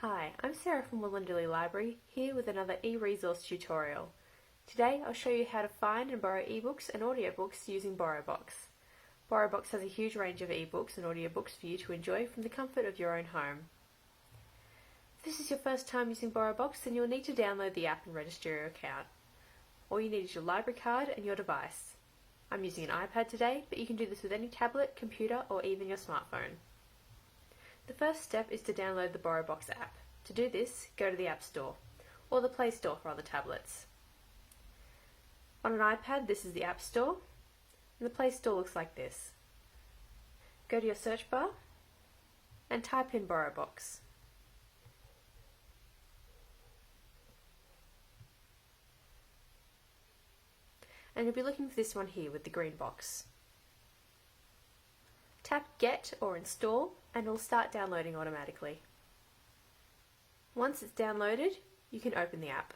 Hi, I'm Sarah from Wollondilly Library, here with another eResource tutorial. Today I'll show you how to find and borrow ebooks and audiobooks using BorrowBox. BorrowBox has a huge range of ebooks and audiobooks for you to enjoy from the comfort of your own home. If this is your first time using BorrowBox, then you'll need to download the app and register your account. All you need is your library card and your device. I'm using an iPad today, but you can do this with any tablet, computer, or even your smartphone. The first step is to download the BorrowBox app. To do this, go to the App Store, or the Play Store for other tablets. On an iPad, this is the App Store, and the Play Store looks like this. Go to your search bar, and type in BorrowBox. And you'll be looking for this one here with the green box. Tap Get or Install and it will start downloading automatically. Once it's downloaded, you can open the app.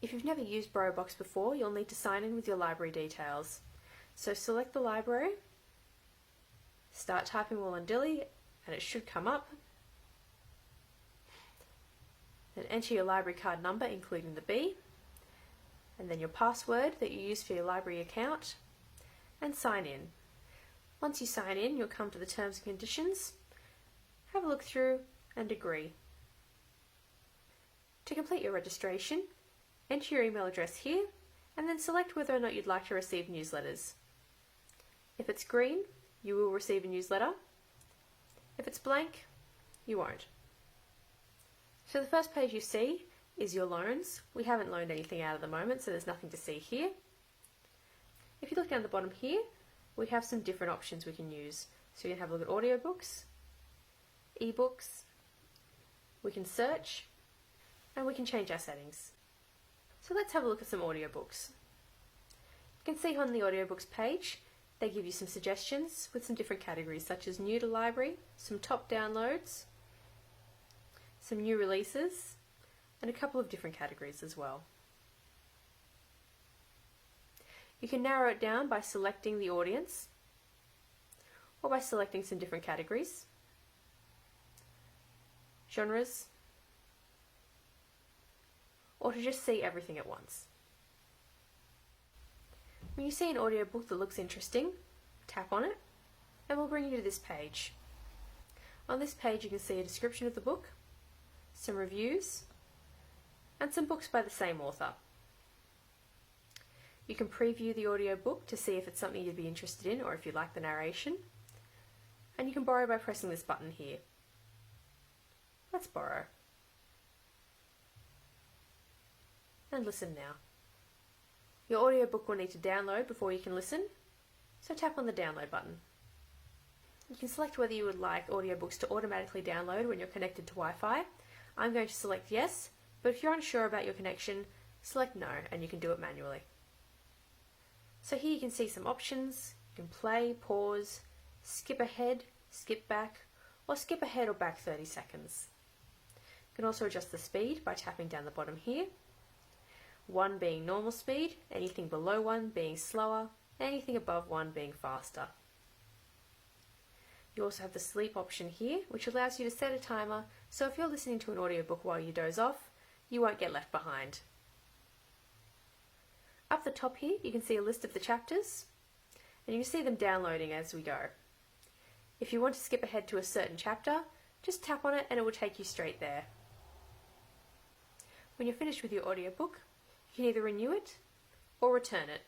If you've never used BorrowBox before, you'll need to sign in with your library details. So select the library, start typing Wollondilly and it should come up. Then enter your library card number including the B, and then your password that you use for your library account, and sign in. Once you sign in, you'll come to the terms and conditions, have a look through and agree. To complete your registration, enter your email address here and then select whether or not you'd like to receive newsletters. If it's green, you will receive a newsletter. If it's blank, you won't. So the first page you see is your loans. We haven't loaned anything out at the moment, so there's nothing to see here. If you look down the bottom here, we have some different options we can use. So you can have a look at audiobooks, ebooks, we can search, and we can change our settings. So let's have a look at some audiobooks. You can see on the audiobooks page, they give you some suggestions with some different categories such as new to library, some top downloads, some new releases, and a couple of different categories as well. You can narrow it down by selecting the audience or by selecting some different categories, genres, or to just see everything at once. When you see an audiobook that looks interesting, tap on it and we'll bring you to this page. On this page you can see a description of the book, some reviews, and some books by the same author. You can preview the audiobook to see if it's something you'd be interested in or if you like the narration. And you can borrow by pressing this button here. Let's borrow. And listen now. Your audiobook will need to download before you can listen, so tap on the download button. You can select whether you would like audiobooks to automatically download when you're connected to Wi-Fi. I'm going to select yes, but if you're unsure about your connection, select no and you can do it manually. So here you can see some options. You can play, pause, skip ahead, skip back, or skip ahead or back 30 seconds. You can also adjust the speed by tapping down the bottom here. 1 being normal speed, anything below 1 being slower, anything above 1 being faster. You also have the sleep option here, which allows you to set a timer, so if you're listening to an audiobook while you doze off, you won't get left behind. Up the top here, you can see a list of the chapters, and you can see them downloading as we go. If you want to skip ahead to a certain chapter, just tap on it and it will take you straight there. When you're finished with your audiobook, you can either renew it or return it.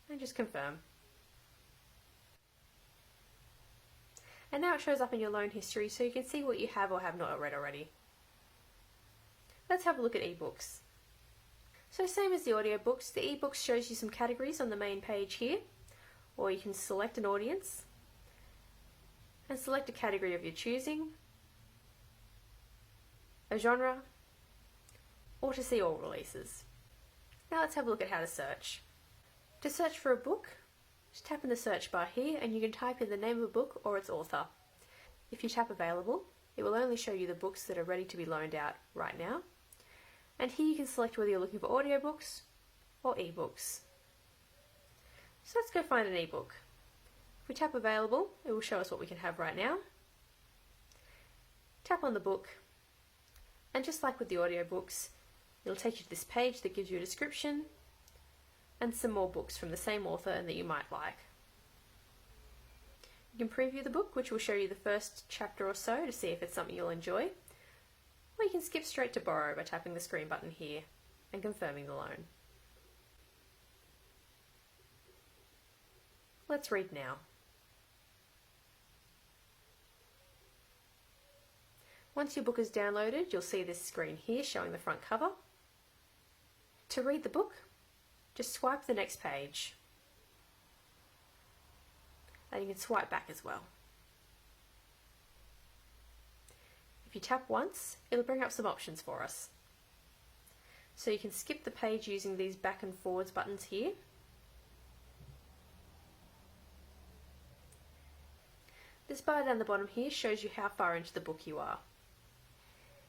And just confirm. And now it shows up in your loan history so you can see what you have or have not read already. Let's have a look at ebooks. So same as the audiobooks, the ebooks shows you some categories on the main page here, or you can select an audience and select a category of your choosing, a genre, or to see all releases. Now let's have a look at how to search. To search for a book, just tap in the search bar here and you can type in the name of a book or its author. If you tap available, it will only show you the books that are ready to be loaned out right now. And here you can select whether you're looking for audiobooks or ebooks. So let's go find an ebook. If we tap available, it will show us what we can have right now. Tap on the book, and just like with the audiobooks, it'll take you to this page that gives you a description and some more books from the same author and that you might like. You can preview the book, which will show you the first chapter or so to see if it's something you'll enjoy, or you can skip straight to borrow by tapping the screen button here and confirming the loan. Let's read now. Once your book is downloaded, you'll see this screen here showing the front cover. To read the book, just swipe the next page. And you can swipe back as well. If you tap once, it'll bring up some options for us. So you can skip the page using these back and forwards buttons here. This bar down the bottom here shows you how far into the book you are.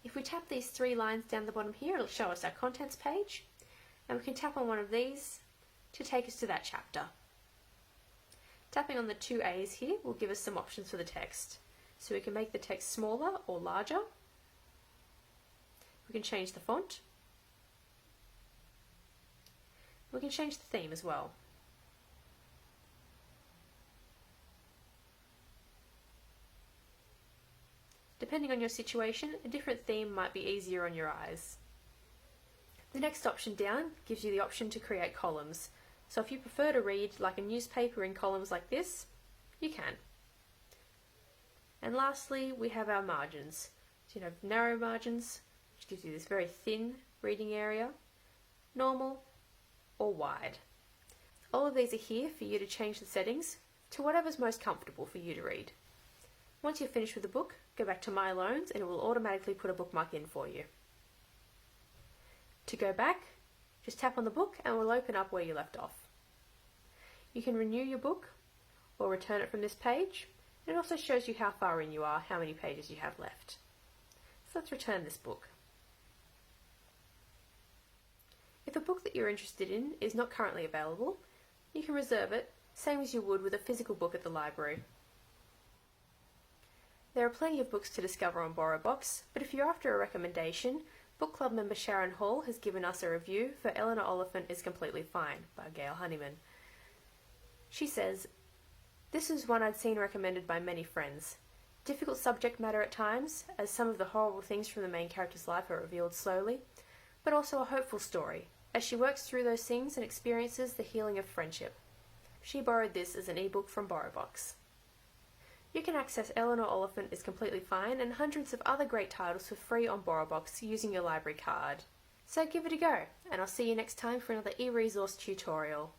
If we tap these three lines down the bottom here, it'll show us our contents page, and we can tap on one of these to take us to that chapter. Tapping on the two A's here will give us some options for the text. So we can make the text smaller or larger. We can change the font. We can change the theme as well. Depending on your situation, a different theme might be easier on your eyes. The next option down gives you the option to create columns. So if you prefer to read like a newspaper in columns like this, you can. And lastly, we have our margins. So you have narrow margins, which gives you this very thin reading area, normal, or wide. All of these are here for you to change the settings to whatever's most comfortable for you to read. Once you're finished with the book, go back to My Loans and it will automatically put a bookmark in for you. To go back, just tap on the book and it will open up where you left off. You can renew your book or return it from this page. It also shows you how far in you are, how many pages you have left. So let's return this book. If a book that you're interested in is not currently available, you can reserve it, same as you would with a physical book at the library. There are plenty of books to discover on BorrowBox, but if you're after a recommendation, Book Club member Sharon Hall has given us a review for Eleanor Oliphant is Completely Fine by Gail Honeyman. She says, "This is one I'd seen recommended by many friends. Difficult subject matter at times, as some of the horrible things from the main character's life are revealed slowly, but also a hopeful story, as she works through those things and experiences the healing of friendship." She borrowed this as an ebook from BorrowBox. You can access Eleanor Oliphant is Completely Fine and hundreds of other great titles for free on BorrowBox using your library card. So give it a go, and I'll see you next time for another eResource tutorial.